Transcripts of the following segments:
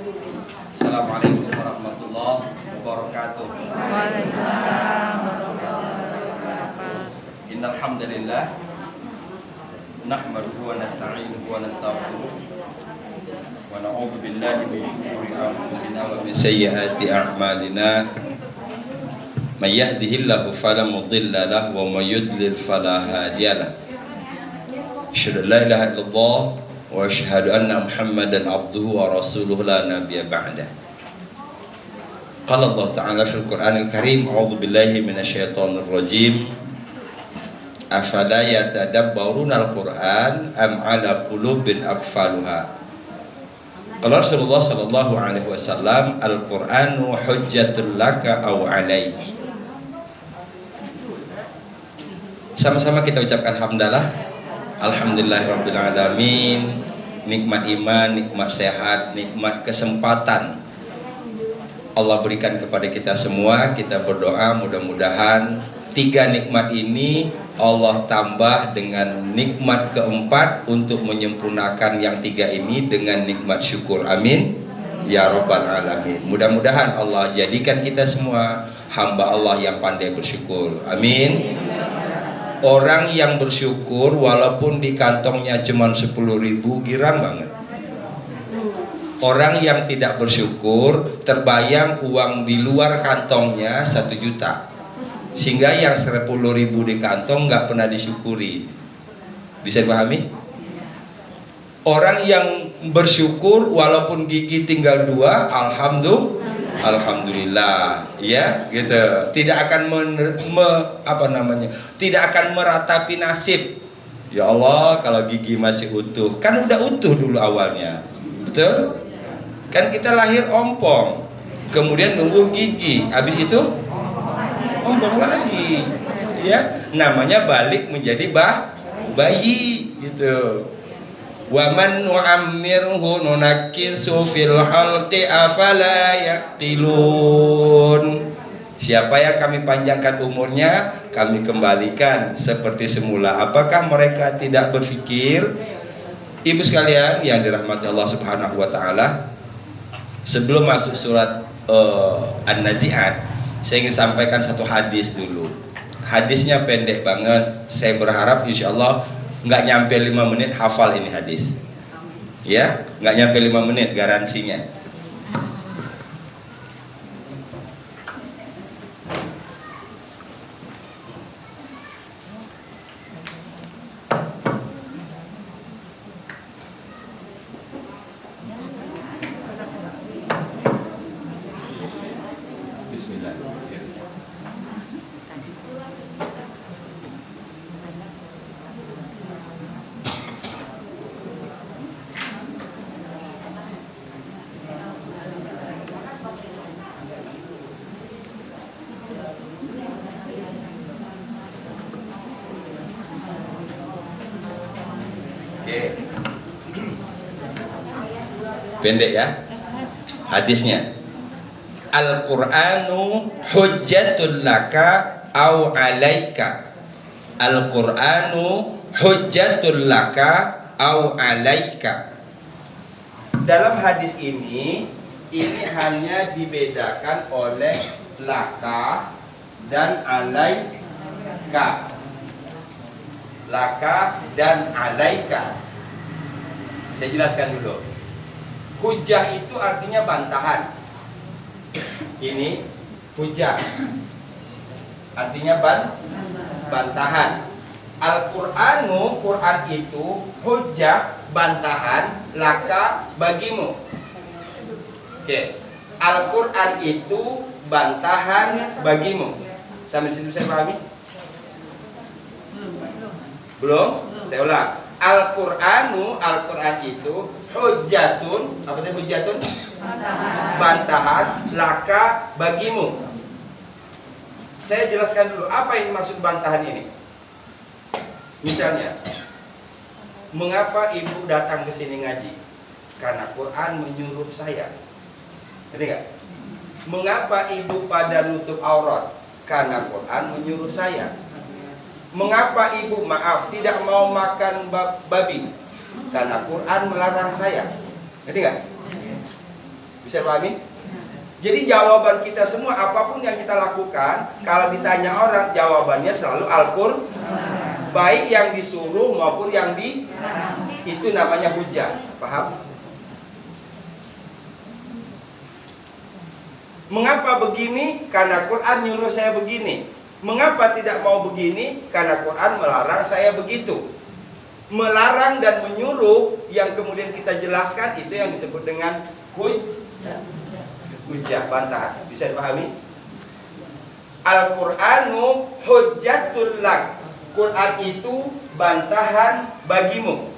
Assalamualaikum warahmatullahi wabarakatuh. Waalaikumsalam warahmatullahi wabarakatuh. Innal hamdalillah nahmaduhu wa nasta'inuhu wa nastaghfiruh wa na'udzu billahi min shururi anfusina wa min sayyiati a'malina. May yahdihillahu fala mudilla lahu wa may yudlil fala hadiya lahu. Asyhadu an la ilaha illallah wa asyhadu anna Muhammadan abduhu wa rasuluhu la nabiyya ba'dah. Qala Allah Ta'ala fil Qur'anil Karim, a'udzu billahi minasyaitonir rajim. Afala yatadabbaruna al-Qur'an am 'ala qulubin aqfaluha. Qala Rasulullah sallallahu alaihi wasallam, al-Qur'anu hujjatul laka aw 'alaik. Sama-sama kita ucapkan hamdalah. Alhamdulillahirabbil alamin. Nikmat iman, nikmat sehat, nikmat kesempatan Allah berikan kepada kita semua. Kita berdoa mudah-mudahan 3 nikmat ini Allah tambah dengan nikmat keempat untuk menyempurnakan yang 3 ini dengan nikmat syukur. Amin ya rabbal alamin. Mudah-mudahan Allah jadikan kita semua hamba Allah yang pandai bersyukur. Amin. Orang yang bersyukur walaupun di kantongnya cuma 10.000 girang banget. Orang yang tidak bersyukur terbayang uang di luar kantongnya 1 juta, sehingga yang 10.000 di kantong nggak pernah disyukuri. Bisa dipahami? Orang yang bersyukur walaupun gigi tinggal 2, alhamdulillah, ya gitu. Tidak akan tidak akan meratapi nasib. Ya Allah, kalau gigi masih utuh, kan udah utuh dulu awalnya, betul? Kan kita lahir ompong, kemudian numbuh gigi, habis itu ompong lagi, ya. Namanya balik menjadi bayi, gitu. Wa man nu'ammirhu nunakkisu fil khalqi afala yaqilun. Siapa yang kami panjangkan umurnya, kami kembalikan seperti semula. Apakah mereka tidak berpikir? Ibu sekalian yang dirahmati Allah Subhanahu wa taala, sebelum masuk surat An-Nazi'at, saya ingin sampaikan satu hadis dulu. Hadisnya pendek banget. Saya berharap insyaallah nggak nyampe 5 menit hafal ini hadis, ya, nggak nyampe 5 menit garansinya. Bismillah. Pendek ya hadisnya. Al-Qur'anu hujjatul laka au alaika. Al-Qur'anu hujjatul laka au alaika. Dalam hadis ini hanya dibedakan oleh laka dan alaika. Laka dan alaika. Saya jelaskan dulu. Hujjah itu artinya bantahan. Ini hujjah artinya bantahan. Al-Qur'anu, Quran itu hujjah, bantahan, laka, bagimu. Oke. Al-Quran itu bantahan bagimu. Sampai situ saya pahami? Belum? Saya ulang. Al-Qur'anu, Al-Quran itu hujjatun, apa itu hujjatun? Bantahan, laka, bagimu. Saya jelaskan dulu apa yang maksud bantahan ini. Misalnya, mengapa ibu datang ke sini ngaji? Karena Quran menyuruh saya. Ngerti nggak? Mengapa ibu pada nutup aurat? Karena Quran menyuruh saya. Mengapa ibu tidak mau makan babi? Karena Quran melarang saya. Ngerti nggak? Bisa dipahami? Jadi jawaban kita semua apapun yang kita lakukan, kalau ditanya orang, jawabannya selalu Al-Qur'an. Baik yang disuruh maupun yang itu namanya hujjah. Paham? Mengapa begini? Karena Quran nyuruh saya begini. Mengapa tidak mau begini? Karena Quran melarang saya begitu. Melarang dan menyuruh yang kemudian kita jelaskan itu yang disebut dengan hujjah, bantahan. Bisa dipahami? Al-Qur'anu hujjatul lak. Quran itu bantahan bagimu.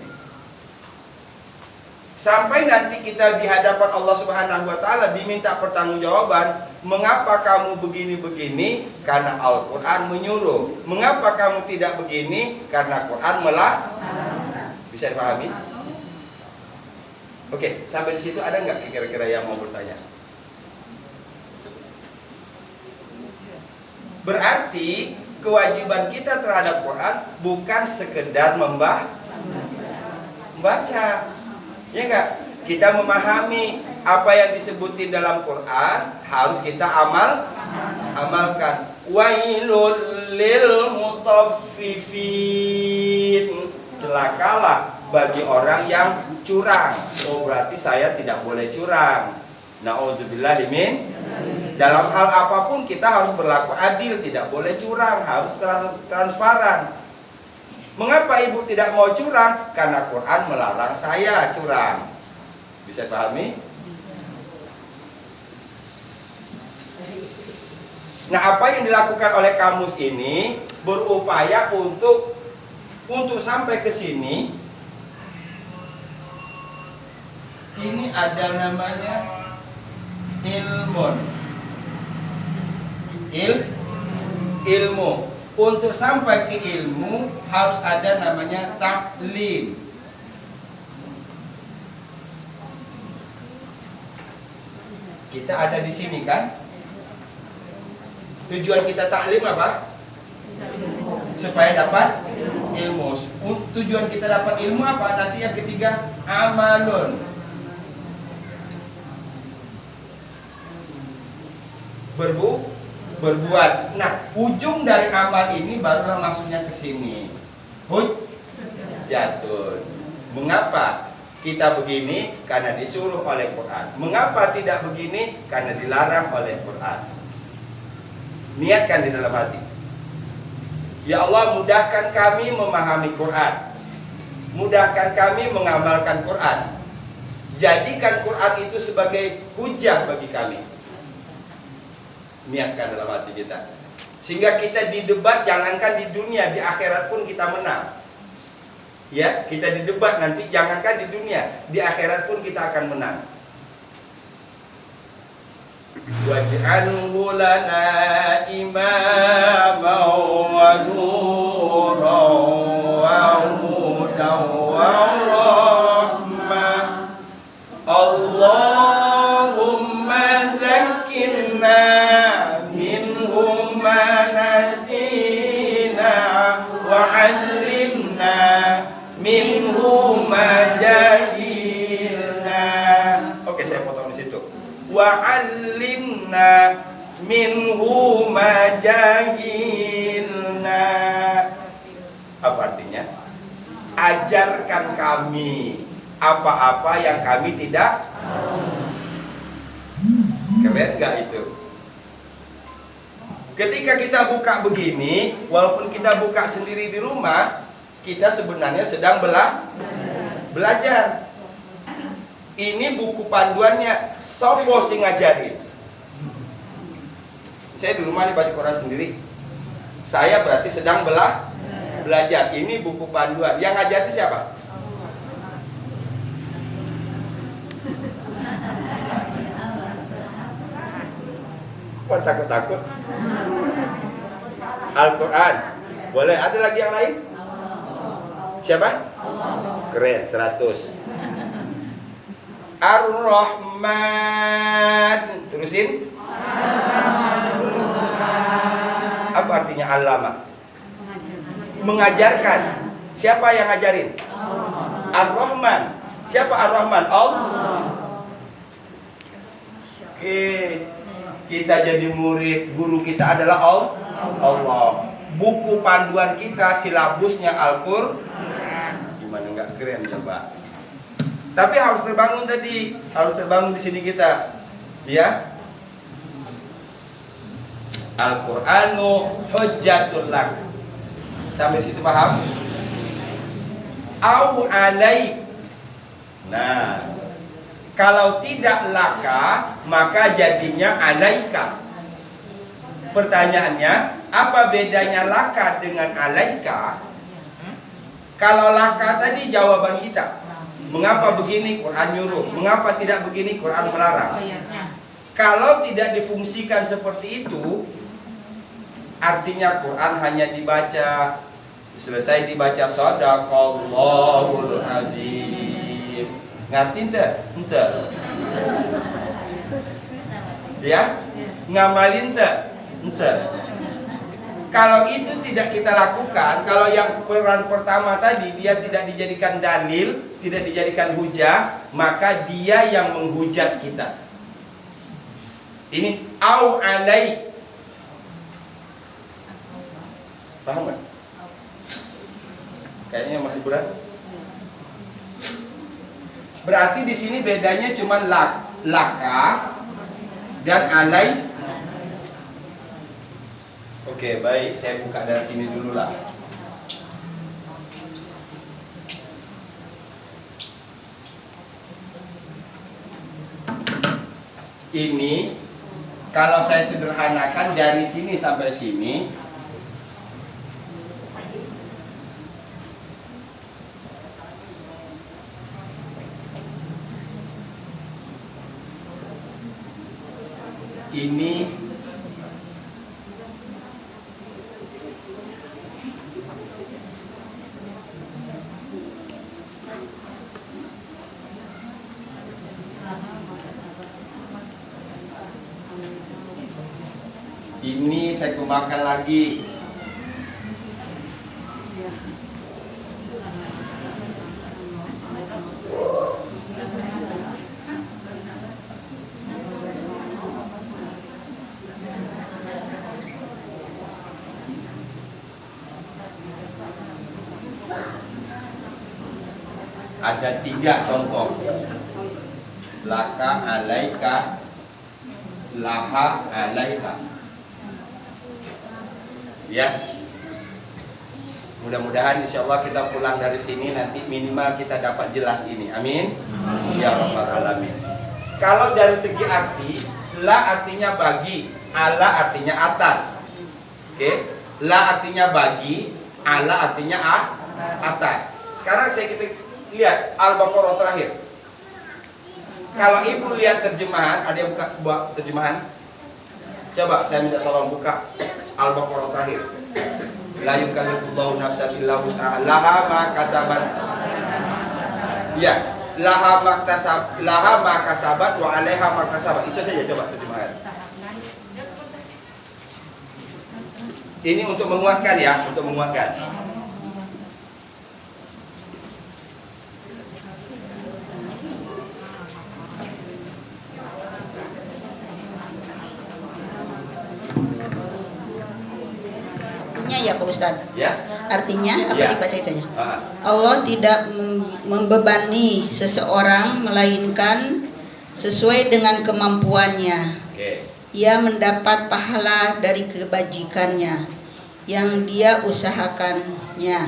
Sampai nanti kita di hadapan Allah Subhanahu wa taala diminta pertanggungjawaban, mengapa kamu begini-begini? Karena Al-Qur'an menyuruh. Mengapa kamu tidak begini? Karena Quran melarang. Bisa dipahami? Oke, sampai di situ ada nggak kira-kira yang mau bertanya? Berarti kewajiban kita terhadap Quran bukan sekedar membaca. Ya enggak? Kita memahami apa yang disebutin dalam Quran harus kita amalkan. Wailul lil mutaffifin. Celakalah bagi orang yang curang. Oh, berarti saya tidak boleh curang. Nauzubillahi min. Dalam hal apapun kita harus berlaku adil, tidak boleh curang, harus transparan. Mengapa ibu tidak mau curang? Karena Quran melarang saya curang. Bisa pahami? Nah, apa yang dilakukan oleh kamus ini berupaya untuk sampai ke sini. Ini ada namanya ilmu. Untuk sampai ke ilmu harus ada namanya taklim. Kita ada di sini kan? Tujuan kita taklim apa? Supaya dapat ilmu. Tujuan kita dapat ilmu apa? Nanti yang ketiga, amalun. Berbuat. Nah, ujung dari amal ini barulah masuknya ke sini. Hujjatun. Mengapa kita begini? Karena disuruh oleh Quran. Mengapa tidak begini? Karena dilarang oleh Quran. Niatkan di dalam hati. Ya Allah, mudahkan kami memahami Quran. Mudahkan kami mengamalkan Quran. Jadikan Quran itu sebagai hujjah bagi kami. Niatkan dalam hati kita. Sehingga kita didebat, jangankan di dunia, di akhirat pun kita menang. Ya, kita didebat nanti, jangankan di dunia, di akhirat pun kita akan menang. Waj'alhu lana imaman wa nuran wa hudan wa rahmah. Allahumma zakkirna minhu ma nasina wa 'allimna minhu ma jahilna. Oke, saya potong di situ. Wa 'allimna minhu ma jahilna. Apa artinya? Ajarkan kami apa-apa yang kami tidak. Keren nggak itu? Ketika kita buka begini, walaupun kita buka sendiri di rumah, kita sebenarnya sedang belajar. Ini buku panduannya, sopo sing ngajarin. Saya di rumah nih baca Quran sendiri. Saya berarti sedang belajar. Ini buku panduan. Yang ngajarin siapa? Kok takut-takut? Al-Quran. Boleh, ada lagi yang lain? Siapa? Keren, 100. Ar-Rahman. Terusin. Apa artinya alama? Mengajarkan. Siapa yang ngajarin? Ar-Rahman. Siapa Ar-Rahman? Allah. Oke. Kita jadi murid, guru kita adalah Allah. Buku panduan kita, silabusnya Al-Qur'an. Gimana nggak keren coba? Tapi harus terbangun tadi, harus terbangun di sini kita, ya. Al-Qur'anu hujjatul lak. Sampai situ paham? Au alaik. Nah, kalau tidak laka, maka jadinya alaika. Pertanyaannya, apa bedanya laka dengan alaika? Kalau laka tadi jawaban kita. Mengapa begini Quran nyuruh? Mengapa tidak begini Quran melarang? Kalau tidak difungsikan seperti itu, artinya Quran hanya dibaca, selesai dibaca shadaqallahul azim. Ngerti ente? Ente. Ya? Ngamalin ente? Ente. Kalau itu tidak kita lakukan, kalau yang peran pertama tadi dia tidak dijadikan dalil, tidak dijadikan hujah, maka dia yang menghujat kita. Ini au alaik. Paham nggak? Kayaknya masih berat. Berarti di sini bedanya cuma laka dan alai. Oke, baik, saya buka dari sini dulu lah. Ini kalau saya sederhanakan dari sini sampai sini, ini saya kembangkan lagi. Ada 3 contoh. Laka, alaika, laha, alaiha. Ya, mudah-mudahan insya Allah kita pulang dari sini nanti minimal kita dapat jelas ini. Amin. Ya Rabbal Alamin. Kalau dari segi arti, la artinya bagi, ala artinya atas. Oke, la artinya bagi, ala artinya atas. Sekarang kita lihat Al-Baqarah terakhir. Kalau ibu lihat terjemahan, ada yang buka terjemahan? Coba saya minta tolong buka Al-Baqarah terakhir. La yukallifullahu nafsan illa wus'aha laha ma kasabat. Ya, laha ma kasabat wa 'alaiha ma kasabat. Itu saja coba terjemahan. Ini untuk menguatkan ya, untuk menguatkan. Ya Pak Ustadz. Ya. Artinya apa Ya. dibaca itunya? Allah tidak membebani seseorang melainkan sesuai dengan kemampuannya. Oke. Ia mendapat pahala dari kebajikannya yang dia usahakannya,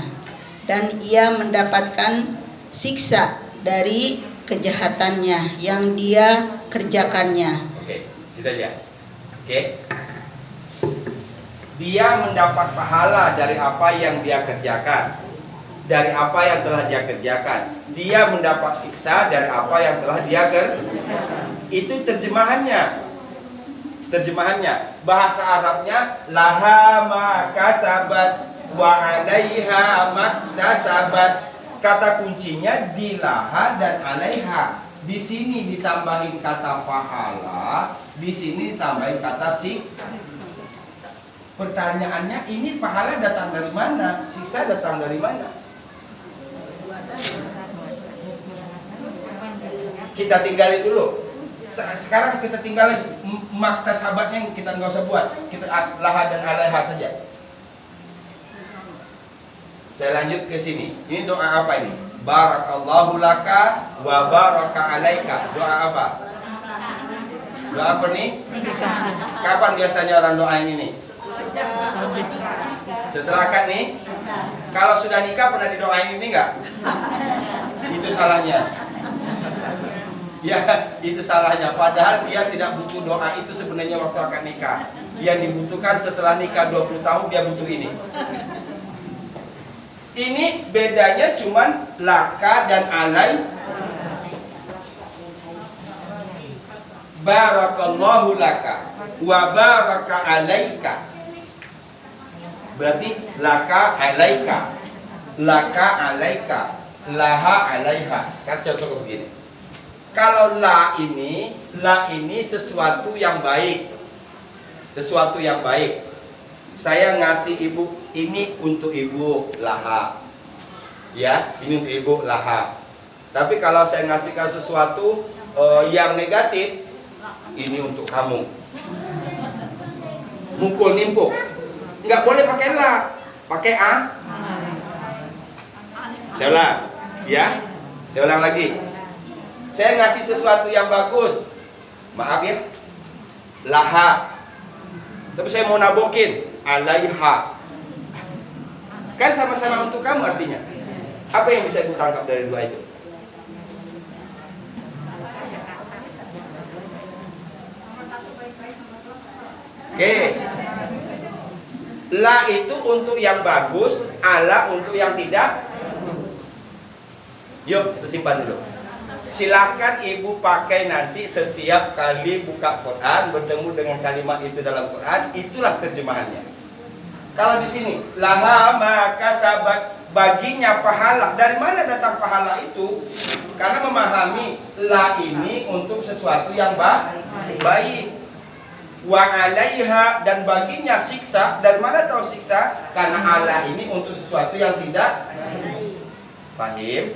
dan ia mendapatkan siksa dari kejahatannya yang dia kerjakannya. Oke, situ aja. Oke. Dia mendapat pahala dari apa yang dia kerjakan, dari apa yang telah dia kerjakan. Dia mendapat siksa dari apa yang telah dia kerjakan. Itu terjemahannya. Terjemahannya, bahasa Arabnya laha ma kasabat wa 'alaiha maktasabat. Kata kuncinya di laha dan 'alaiha. Di sini ditambahin kata pahala, di sini ditambahin kata siksa. Pertanyaannya, ini pahala datang dari mana? Siksa datang dari mana? Kita tinggalin dulu. Sekarang kita tinggal makta sahabatnya yang kita nggak usah buat. Kita laha dan alaiha saja. Saya lanjut ke sini. Ini doa apa ini? Barakallahu laka wa baraka alaika. Doa apa? Doa apa nih? Kapan biasanya orang doain ini? Setelah akad nih? Kalau sudah nikah pernah didoain ini enggak? Itu salahnya. Ya, itu salahnya. Padahal dia tidak butuh doa itu sebenarnya waktu akad nikah. Yang dibutuhkan setelah nikah 20 tahun dia butuh ini. Ini bedanya cuman laka dan alai. Barakallahu laka wa baraka alaika. Berarti laka alaika, laka alaika, laha alaiha. Kan contoh begini. Kalau la ini sesuatu yang baik. Sesuatu yang baik. Saya ngasih ibu ini untuk ibu, laha. Ya, ini untuk ibu, laha. Tapi kalau saya ngasihkan sesuatu yang negatif, ini untuk kamu. Mukul nimpuk. Nggak boleh pakai la, pakai a. Saya ulang, ya. Saya ulang lagi. Saya ngasih sesuatu yang bagus. Maaf ya. Laha. Tapi saya mau nabokin alaiha. Kan sama-sama untuk kamu artinya. Apa yang bisa ditangkap dari dua itu? Oke. La itu untuk yang bagus, ala untuk yang tidak. Yuk, kita simpan dulu. Silakan ibu pakai nanti setiap kali buka Quran, bertemu dengan kalimat itu dalam Quran, itulah terjemahannya. Kalau di sini, laha maka sahabat baginya pahala. Dari mana datang pahala itu? Karena memahami la ini untuk sesuatu yang baik. Wa alaiha dan baginya siksa. Dari mana tahu siksa? Karena ala ini untuk sesuatu yang tidak paham.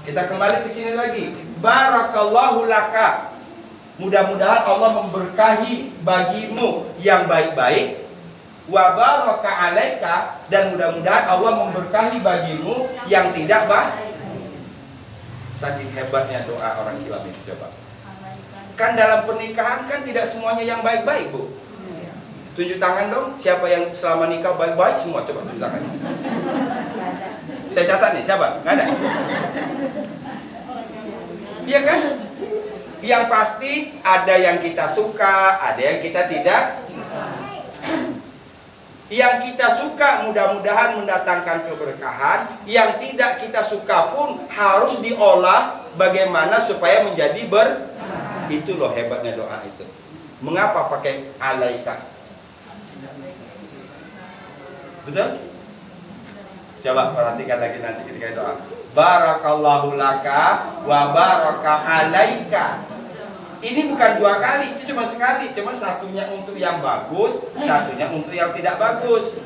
Kita kembali ke sini lagi. Barakallahu laka. Mudah-mudahan Allah memberkahi bagimu yang baik-baik. Wa baraka alaika dan mudah-mudahan Allah memberkahi bagimu yang tidak baik. Saking hebatnya doa orang Islam itu, coba. Kan dalam pernikahan kan tidak semuanya yang baik-baik, Bu. Tunjuk tangan dong, siapa yang selama nikah baik-baik semua, coba tunjuk tangan. Saya catat nih, siapa? Nggak ada. Iya kan? Yang pasti ada yang kita suka, ada yang kita tidak. Yang kita suka mudah-mudahan mendatangkan keberkahan. Yang tidak kita suka pun harus diolah bagaimana supaya menjadi Itu loh hebatnya doa itu. Mengapa pakai alaika? Betul? Coba perhatikan lagi nanti ketika doa. Barakallahu laka wa baraka alaika. Ini bukan dua kali, itu cuma sekali. Cuma satunya untuk yang bagus, satunya untuk yang tidak bagus.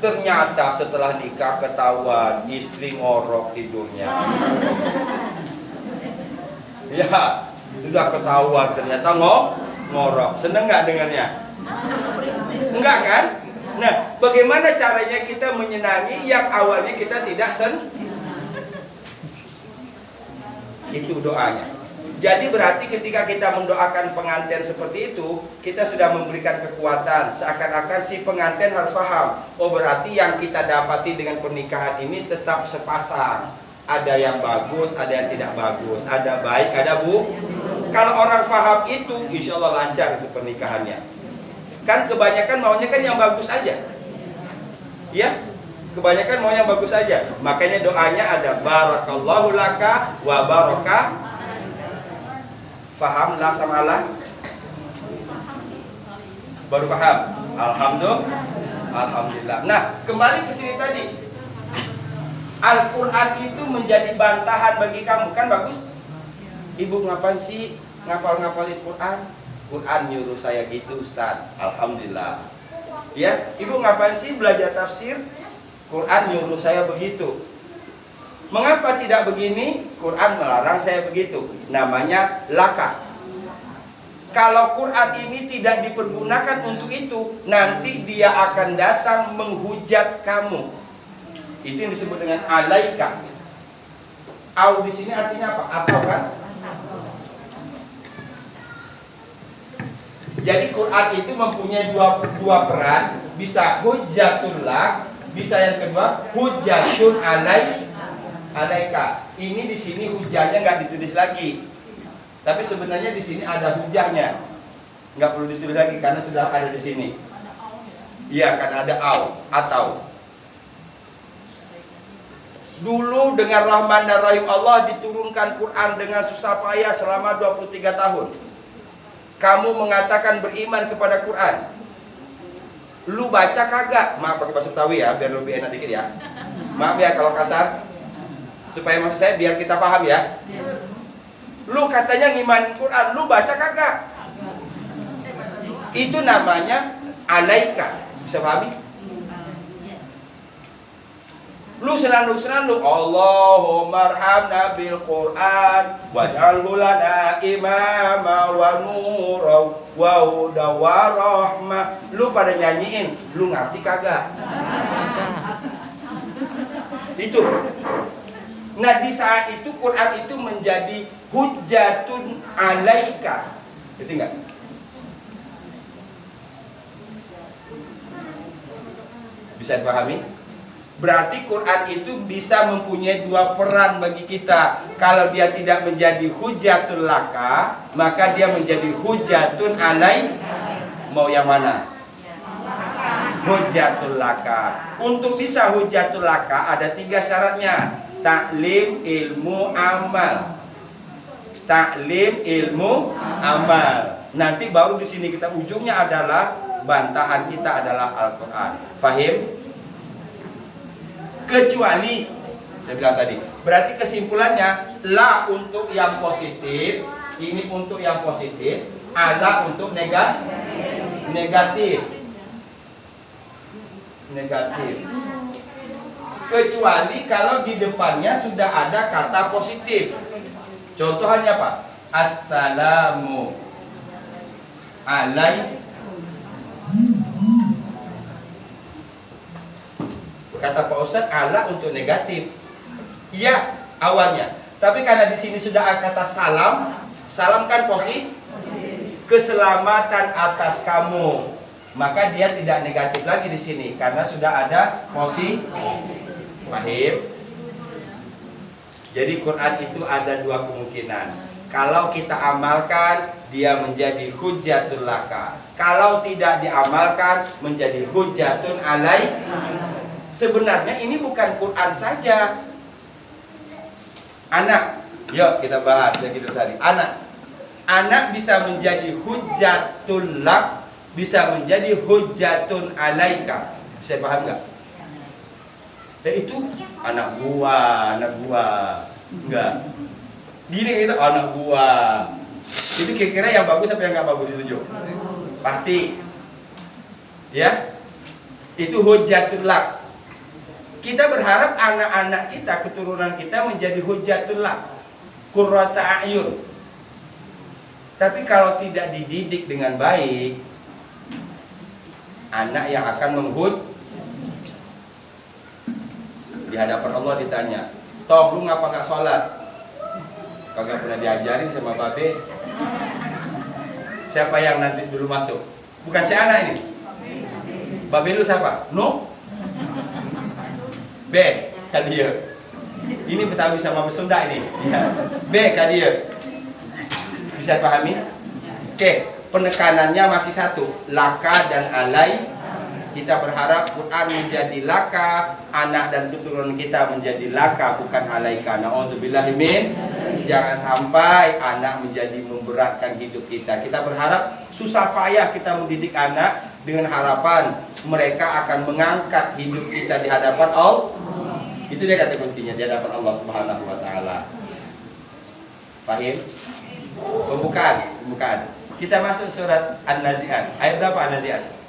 Ternyata setelah nikah ketahuan istri ngorok tidurnya. Ya, sudah ketahuan ternyata ngorok. Seneng nggak dengarnya? Enggak kan? Nah, bagaimana caranya kita menyenangi yang awalnya kita tidak Itu doanya. Jadi berarti ketika kita mendoakan pengantin seperti itu, kita sudah memberikan kekuatan. Seakan-akan si pengantin harus paham. Oh, berarti yang kita dapati dengan pernikahan ini tetap sepasang. Ada yang bagus, ada yang tidak bagus. Ada baik, ada bu. Kalau orang paham itu, insya Allah lancar itu pernikahannya. Kan kebanyakan maunya kan yang bagus aja. Ya, kebanyakan mau yang bagus aja. Makanya doanya ada barakallahu laka wa baraka. Faham lah sama Allah? Baru paham? Alhamdulillah. Nah, kembali ke sini tadi. Al-Quran itu menjadi bantahan bagi kamu, kan bagus? Ibu ngapain sih ngapal-ngapalin Quran? Quran nyuruh saya gitu, Ustaz. Alhamdulillah. Ya, ibu ngapain sih belajar tafsir? Quran nyuruh saya begitu. Mengapa tidak begini? Quran melarang saya begitu. Namanya laka. Kalau Quran ini tidak dipergunakan untuk itu, nanti dia akan datang menghujat kamu. Itu yang disebut dengan alaika. Au di sini artinya apa? Atau kan? Jadi Quran itu mempunyai dua peran, bisa hujatul lak, bisa yang kedua hujatun alaika. Ini di sini hujahnya nggak ditulis lagi, tapi sebenarnya di sini ada hujahnya, nggak perlu ditulis lagi karena sudah ada di sini. Iya, karena ada atau. Dulu dengan rahman dan rahim Allah diturunkan Quran dengan susah payah selama 23 tahun. Kamu mengatakan beriman kepada Quran, lu baca kagak? Maaf pakai bahasa Betawi ya, biar lebih enak dikit ya. Maaf ya kalau kasar, supaya maksud saya biar kita paham ya. Lu katanya ngimanin Quran, lu baca kagak? Itu namanya alaika. Bisa pahami? Lu senandung Allahumma arhamna bil Quran waj'alhu lana imama wa nura wa huda wa rahmah. Lu pada nyanyiin, lu ngerti kagak? Itu. Nah, di saat itu Quran itu menjadi hujjatun alaika. Ngerti enggak? Bisa dipahami? Berarti Quran itu bisa mempunyai dua peran bagi kita. Kalau dia tidak menjadi hujatul laka, maka dia menjadi hujatun alai. Mau yang mana? Hujatul laka. Untuk bisa hujatul laka ada 3 syaratnya. Taklim, ilmu, amal. Taklim, ilmu, amal. Nanti baru di sini kita ujungnya adalah bantahan kita adalah Al-Quran. Fahim? Kecuali saya bilang tadi, berarti kesimpulannya la untuk yang positif, ini untuk yang positif, ala untuk negatif. Kecuali kalau di depannya sudah ada kata positif. Contohnya apa? Assalamu alaikum. Kata Pak Ustadz, ala untuk negatif. Iya, awalnya. Tapi karena di sini sudah ada kata salam, salam kan positif. Keselamatan atas kamu. Maka dia tidak negatif lagi di sini karena sudah ada positif. Paham? Jadi Quran itu ada 2 kemungkinan. Kalau kita amalkan, dia menjadi hujatul laka. Kalau tidak diamalkan, menjadi hujatun alai. Sebenarnya ini bukan Quran saja. Anak, yuk kita bahas lagi tadi. Anak bisa menjadi hujatul lak, bisa menjadi hujatun alaika. Bisa paham nggak? Ya itu anak gua. Enggak. Gini gitu, anak gua. Itu kira-kira yang bagus apa yang nggak bagus ditunjuk? Pasti. Ya. Itu hujatul lak. Kita berharap anak-anak kita, keturunan kita menjadi hujatul lak, qurrata a'yun. Tapi kalau tidak dididik dengan baik, anak yang akan di hadapan Allah ditanya, "Toh lu ngapa nggak sholat?" Kagak pernah diajarin sama babe. Siapa yang nanti dulu masuk? Bukan si anak ini. Babe lu siapa? No. B, kadia. Ini Betawi sama Sunda ini. Ya. B, kadia. Bisa dipahami? Oke, penekanannya masih satu, laka dan alai. Kita berharap Quran menjadi laka, anak dan keturunan kita menjadi laka, bukan alaika. Na'udzubillahi min. Jangan sampai anak menjadi memberatkan hidup kita. Kita berharap susah payah kita mendidik anak dengan harapan mereka akan mengangkat hidup kita di hadapan Allah. Itu dia kata kuncinya, di hadapan Allah Subhanahu wa taala. Paham? Pembukaan. Kita masuk surat An-Nazi'at. Ayat berapa An-Nazi'at?